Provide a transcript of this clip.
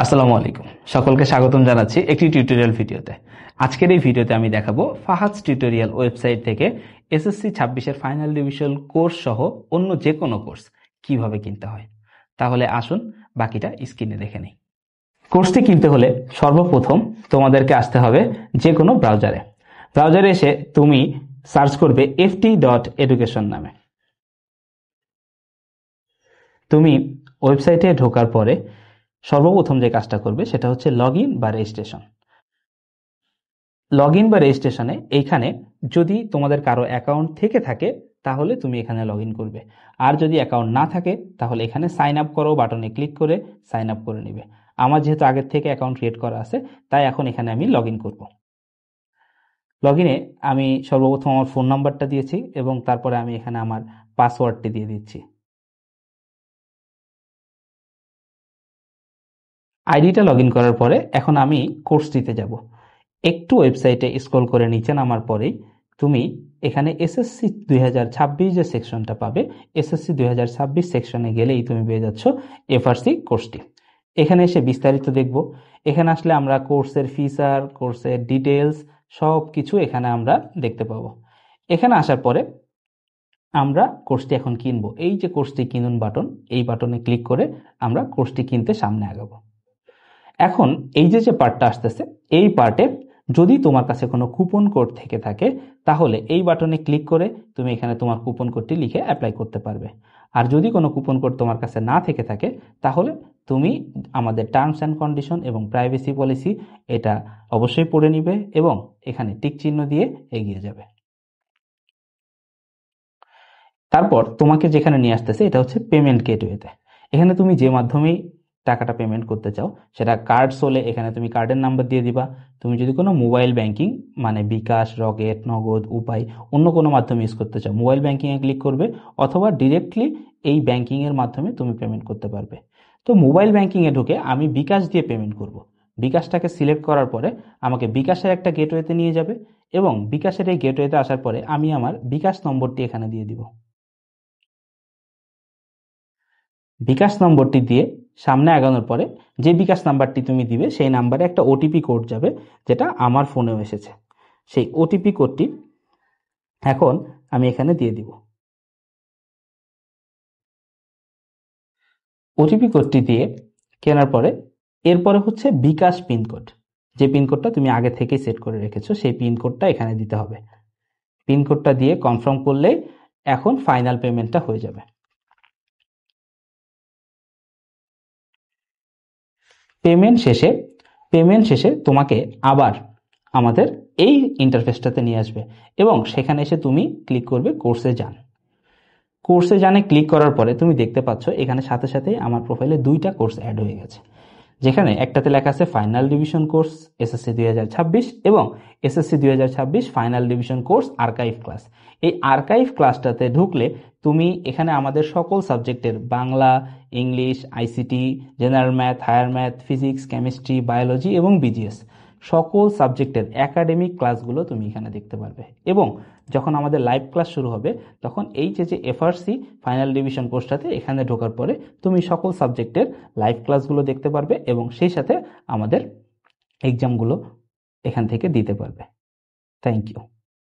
আসসালামু আলাইকুম, সকলকে স্বাগতম জানাচ্ছি একটি টিউটোরিয়াল ভিডিওতে। আজকের এই ভিডিওতে আমি দেখাবো ফাহাদস টিউটোরিয়াল ওয়েবসাইট থেকে এসএসসি 26-এর ফাইনাল ডিভিশন কোর্স সহ অন্য যে কোনো কোর্স কিভাবে কিনতে হয়। তাহলে আসুন বাকিটা স্ক্রিনে দেখে নিই। কোর্সটি কিনতে হলে সর্বপ্রথম তোমাদেরকে আসতে হবে যে কোনো ব্রাউজারে এসে তুমি সার্চ করবে ft.education নামে। তুমি ওয়েবসাইটে ঢোকার পরে সর্বপ্রথম যে কাজটা করবে সেটা হচ্ছে লগ ইন বা রেজিস্ট্রেশনে এইখানে যদি তোমাদের কারো অ্যাকাউন্ট থেকে থাকে তাহলে তুমি এখানে লগ ইন করবে, আর যদি অ্যাকাউন্ট না থাকে তাহলে এখানে সাইন আপ করো বাটনে ক্লিক করে সাইন আপ করে নেবে। আমার যেহেতু আগের থেকে অ্যাকাউন্ট ক্রিয়েট করা আছে তাই এখন এখানে আমি লগ ইন করবো। লগ ইনে আমি সর্বপ্রথম আমার ফোন নাম্বারটা দিয়েছি এবং তারপরে আমি এখানে আমার পাসওয়ার্ডটি দিয়ে দিচ্ছি। আইডিটা লগ ইন করার পরে এখন আমি কোর্সটিতে যাব। একটু ওয়েবসাইটে স্ক্রল করে নিচে নামার পরেই তুমি এখানে এসএসসি 2026 যে সেকশনটা পাবে, এসএসসি 2026 সেকশনে গেলেই তুমি পেয়ে যাচ্ছ এফআরসি কোর্সটি। এখানে এসে বিস্তারিত দেখব। এখানে আসলে আমরা কোর্সের ফিচার, কোর্সের ডিটেলস সব কিছু এখানে আমরা দেখতে পাবো। এখানে আসার পরে আমরা কোর্সটি এখন কিনবো। এই যে কোর্সটি কিনুন বাটন, এই বাটনে ক্লিক করে আমরা কোর্সটি কিনতে সামনে আগাবো। এখন এই যে পার্টটা আসতেছে, এই পার্টে যদি তোমার কাছে কোনো কুপন কোড থেকে থাকে তাহলে এই বাটনে ক্লিক করে তুমি এখানে তোমার কুপন কোডটি লিখে অ্যাপ্লাই করতে পারবে। আর যদি কোনো কুপন কোড তোমার কাছে না থেকে থাকে তাহলে তুমি আমাদের টার্মস অ্যান্ড কন্ডিশন এবং প্রাইভেসি পলিসি এটা অবশ্যই পড়ে নিবে এবং এখানে টিক চিহ্ন দিয়ে এগিয়ে যাবে। তারপর তোমাকে যেখানে নিয়ে আসতেছে এটা হচ্ছে পেমেন্ট গেটওয়েতে। এখানে তুমি যে মাধ্যমেই টাকাটা পেমেন্ট করতে চাও, সেটা কার্ডস হলে এখানে তুমি কার্ডের নাম্বার দিয়ে দিবা। তুমি যদি কোনো মোবাইল ব্যাংকিং মানে বিকাশ, রকেট, নগদ, উপায় অন্য কোনো মাধ্যমে ইউজ করতে চাও, মোবাইল ব্যাংকিংয়ে ক্লিক করবে অথবা ডিরেক্টলি এই ব্যাংকিংয়ের মাধ্যমে তুমি পেমেন্ট করতে পারবে। তো মোবাইল ব্যাংকিংয়ে ঢুকে আমি বিকাশ দিয়ে পেমেন্ট করব। বিকাশটাকে সিলেক্ট করার পরে আমাকে বিকাশের একটা গেটওয়েতে নিয়ে যাবে এবং বিকাশের এই গেটওয়েতে আসার পরে আমি আমার বিকাশ নম্বরটি এখানে দিয়ে দিব। বিকাশ নম্বরটি দিয়ে সামনে আগানোর পরে যে বিকাশ নাম্বারটি তুমি দিবে সেই নাম্বারে একটা ওটিপি কোড যাবে, যেটা আমার ফোনেও এসেছে। সেই ওটিপি কোডটি এখন আমি এখানে দিয়ে দিব। ওটিপি কোডটি দিয়ে কেনার পরে এরপরে হচ্ছে বিকাশ পিনকোড, যে পিনকোডটা তুমি আগে থেকেই সেট করে রেখেছো সেই পিনকোডটা এখানে দিতে হবে। পিনকোডটা দিয়ে কনফার্ম করলেই এখন ফাইনাল পেমেন্টটা হয়ে যাবে। পেমেন্ট শেষে তোমাকে আবার আমাদের এই ইন্টারফেসটাতে নিয়ে আসবে এবং সেখানে এসে তুমি ক্লিক করবে কোর্সে জানে ক্লিক করার পরে তুমি দেখতে পাচ্ছ এখানে সাথে সাথেই আমার প্রোফাইলে দুইটা কোর্স অ্যাড হয়ে গেছে, যেখানে একটাতে লেখা আছে ফাইনাল ডিভিশন কোর্স এসএসসি 2026 এবং SSC 2026 final division course archive class. এই আর্কাইভ ক্লাসটাতে ঢুকলে তুমি এখানে আমাদের সকল সাবজেক্টের Bangla, English, ICT, general math, higher math, physics, chemistry, biology এবং বিজিএস সকল সাবজেক্টের একাডেমিক ক্লাসগুলো তুমি এখানে দেখতে পারবে। এবং যখন আমাদের লাইভ ক্লাস শুরু হবে তখন এই যে এফআরসি ফাইনাল ডিভিশন কোর্সটাতে এখানে ঢোকার পরে তুমি সকল সাবজেক্টের লাইভ ক্লাসগুলো দেখতে পারবে এবং সেই সাথে আমাদের এক্সামগুলো এখান থেকে দিতে পারবে। Thank you.